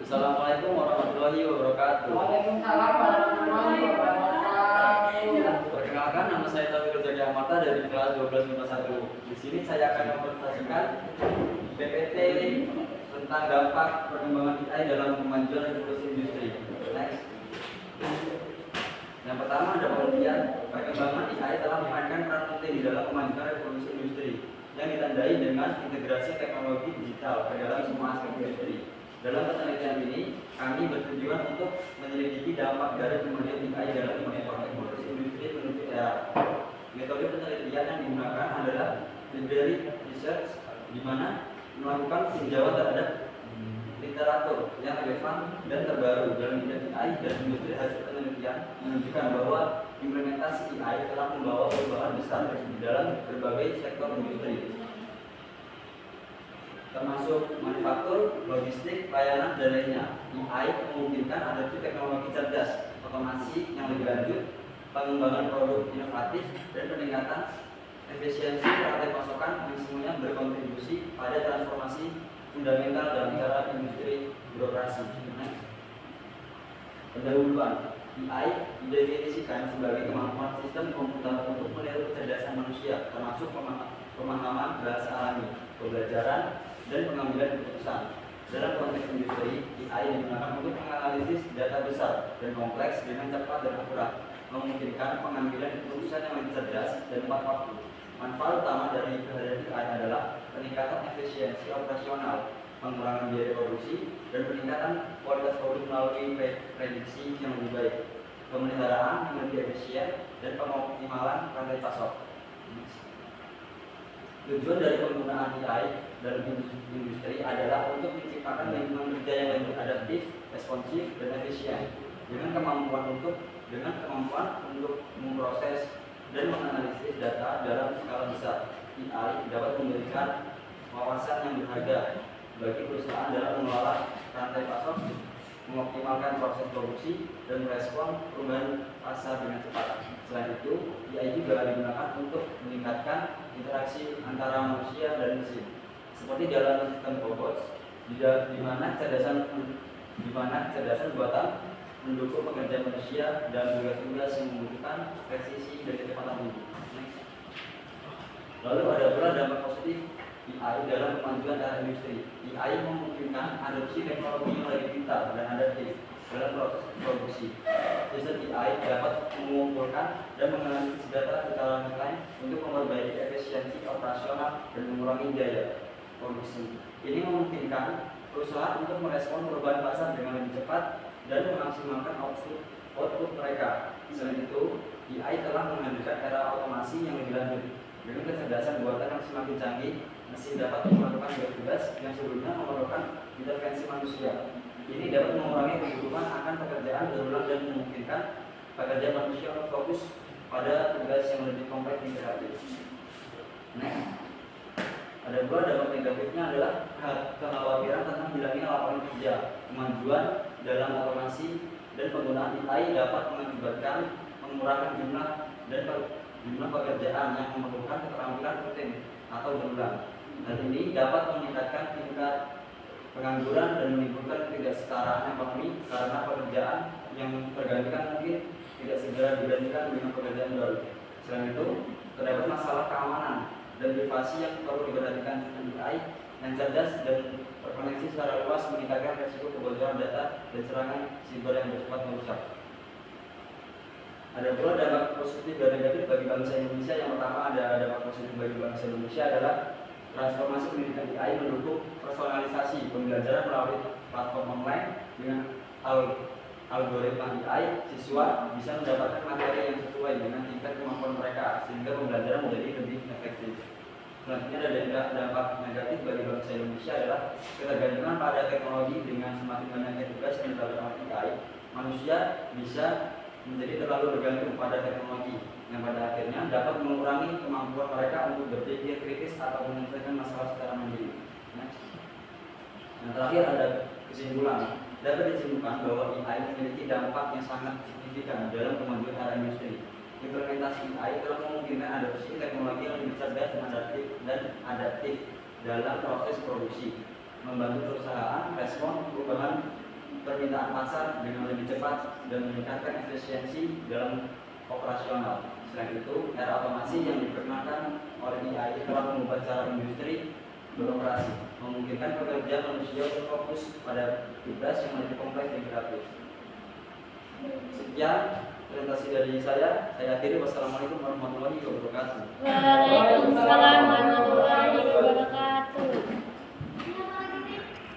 Assalamualaikum warahmatullahi wabarakatuh. Waalaikumsalam warahmatullahi wabarakatuh. Perkenalkan, nama saya Taufik Rezeki Amata dari kelas 12 MIPA 1. Di sini saya akan mempresentasikan PPT tentang dampak perkembangan AI dalam kemajuan revolusi industri. Next. Yang pertama ada pengertian. Perkembangan AI telah memainkan peran penting di dalam kemajuan revolusi industri yang ditandai dengan integrasi teknologi digital ke dalam semua aspek industri. Dalam penelitian ini, kami bertujuan untuk menyelidiki dampak dari kemajuan AI dalam revolusi industri menuju era. Metode penelitian yang digunakan adalah library research, di mana melakukan tinjauan terhadap literatur yang relevan dan terbaru dalam bidang AI dan industri. Hasil penelitian menunjukkan bahwa implementasi AI telah membawa perubahan besar di dalam berbagai sektor industri, termasuk manufaktur, logistik, layanan, dan lainnya. AI memungkinkan adopsi teknologi cerdas, otomasi yang lebih lanjut, pengembangan produk inovatif, dan peningkatan efisiensi rantai pasokan yang semuanya berkontribusi pada transformasi fundamental dalam cara industri birokrasi. Pendahuluan. AI didefinisikan sebagai kemampuan sistem komputer untuk meniru kecerdasan manusia, termasuk pemahaman bahasa alami, pembelajaran, dan pengambilan keputusan. Dalam konteks industri, AI digunakan untuk menganalisis data besar dan kompleks dengan cepat dan akurat, memungkinkan pengambilan keputusan yang lebih cerdas dan tepat waktu. Manfaat utama dari kehadiran AI adalah peningkatan efisiensi operasional, pengurangan biaya produksi, dan peningkatan kualitas produk melalui prediksi yang lebih baik, pemeliharaan yang lebih efisien, dan pengoptimalan rantai pasok. Tujuan dari penggunaan AI dalam industri adalah untuk menciptakan lingkungan kerja yang lebih adaptif, responsif, dan efisien, dengan kemampuan untuk memproses dan menganalisis data dalam skala besar. AI dapat memberikan wawasan yang berharga bagi perusahaan dalam mengelola rantai pasok, mengoptimalkan proses produksi, dan merespon perubahan pasar dengan cepat. Selain itu, AI juga digunakan untuk meningkatkan interaksi antara manusia dan mesin, seperti dalam sistem robots, di mana kecerdasan buatan mendukung pekerjaan manusia dan tugas-tugas yang membutuhkan presisi dan kecepatan tinggi. Lalu ada pula dampak positif AI dalam kemajuan era industri. AI memungkinkan adopsi teknologi yang lebih pintar dan adaptif dalam proses produksi. Sistem AI dapat mengumpulkan dan menganalisis data secara online untuk memperbaiki efisiensi operasional dan mengurangi biaya produksi. Ini memungkinkan perusahaan untuk merespon perubahan pasar dengan lebih cepat dan memaksimalkan output mereka. Selain itu, AI telah menghadirkan era otomasi yang lebih lanjut. Dengan kecerdasan buatan yang semakin canggih, mesin dapat melakukan tugas yang sebelumnya memerlukan intervensi manusia. Ini dapat mengurangi kebutuhan akan pekerjaan berulang dan memungkinkan pekerja manusia untuk fokus pada tugas yang lebih kompleks dan kreatif. Ada dua dampak negatifnya adalah kekhawatiran tentang hilangnya lapangan kerja. Kemajuan dalam otomasi dan penggunaan AI dapat mengakibatkan pengurangan jumlah pekerjaan yang memerlukan keterampilan rutin atau berulang. Hal ini dapat meningkatkan tingkat pengangguran dan menimbulkan ketidaksetaraan ekonomi karena pekerjaan yang tergantikan mungkin tidak segera digantikan dengan pekerjaan baru. Selain itu, terdapat masalah keamanan dan privasi yang perlu diperhatikan. AI yang cerdas dan terkoneksi secara luas meningkatkan risiko kebocoran data dan serangan siber yang bersifat merusak. Ada pula dampak positif dan negatif bagi bangsa Indonesia. Yang pertama, ada dampak positif bagi bangsa Indonesia adalah transformasi pendidikan AI mendukung personalisasi pembelajaran melalui platform online. Dengan algoritma AI, siswa bisa mendapatkan materi yang sesuai dengan tingkat kemampuan mereka, sehingga pembelajaran menjadi lebih efektif. Selanjutnya ada dampak negatif bagi bangsa Indonesia adalah ketergantungan pada teknologi. Dengan semakin banyaknya tugas yang dilakukan oleh AI, manusia bisa menjadi terlalu bergantung pada teknologi yang pada akhirnya dapat mengurangi kemampuan mereka untuk berpikir kritis atau menyelesaikan masalah secara mandiri. Yang terakhir ada kesimpulan. Dapat disimpulkan bahwa AI memiliki dampak yang sangat signifikan dalam kemajuan era industri. Implementasi AI telah memungkinkan adopsi teknologi yang lebih cerdas dan adaptif dalam proses produksi, membantu perusahaan respon perubahan permintaan pasar dengan lebih cepat dan meningkatkan efisiensi dalam operasional. Selain itu, era otomasi yang diperkenalkan oleh AI telah mengubah cara industri beroperasi, memungkinkan pekerjaan manusia untuk fokus pada tugas yang lebih kompleks dan kreatif. Sekian presentasi dari saya akhiri. Wassalamualaikum warahmatullahi wabarakatuh. Waalaikumsalam warahmatullahi